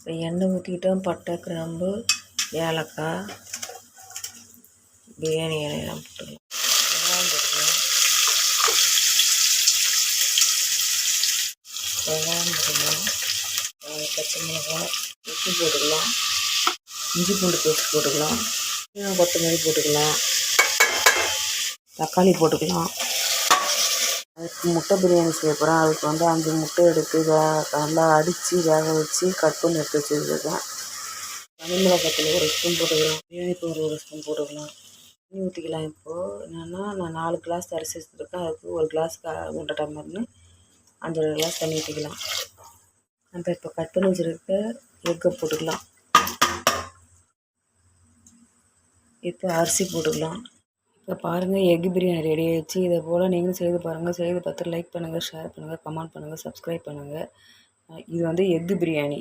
இப்போ எண்ணெய் ஊற்றிக்கிட்டோம். பட்டை, கிராம்பு, ஏலக்காய், பிரியாணி இலையெல்லாம் போட்டுக்கலாம். வெங்காயம் போட்டுக்கலாம். பச்சை மிளகாய், உப்பு போட்டுக்கலாம். இஞ்சி பூண்டு பேஸ்ட் போட்டுக்கலாம். கொத்தமல்லி போட்டுக்கலாம். தக்காளி போட்டுக்கலாம். அதுக்கு முட்டை பிரியாணி செய்ய போகிறேன். அதுக்கு 5 முட்டை எடுத்து நல்லா அடித்து வேக வச்சு கட் பண்ணி எடுத்து வச்சுருக்கேன். தனிமிளகாய் ஒரு ஸ்பூன் போட்டுக்கலாம். பிரியாணி பவுடர் ஒரு ஸ்பூன் போட்டுக்கலாம். தண்ணி ஊற்றிக்கலாம். இப்போது என்னென்னா நான் 4 கிளாஸ் அரிசி எடுத்துருக்கேன். அதுக்கு 1 கிளாஸ் 1.5 டம்ளர்னு 5 கிளாஸ் தண்ணி ஊற்றிக்கலாம். நம்ம இப்போ கட் பண்ணி வச்சுருக்க எக்கை போட்டுக்கலாம். இப்போ அரிசி போட்டுக்கலாம். இப்போ பாருங்கள், எக் பிரியாணி ரெடி ஆகிடுச்சு. இதை போல் நீங்களும் செய்து பாருங்கள். செய்து பார்த்து லைக் பண்ணுங்கள், ஷேர் பண்ணுங்கள், கமெண்ட் பண்ணுங்கள், சப்ஸ்கிரைப் பண்ணுங்கள். இது எக் பிரியாணி.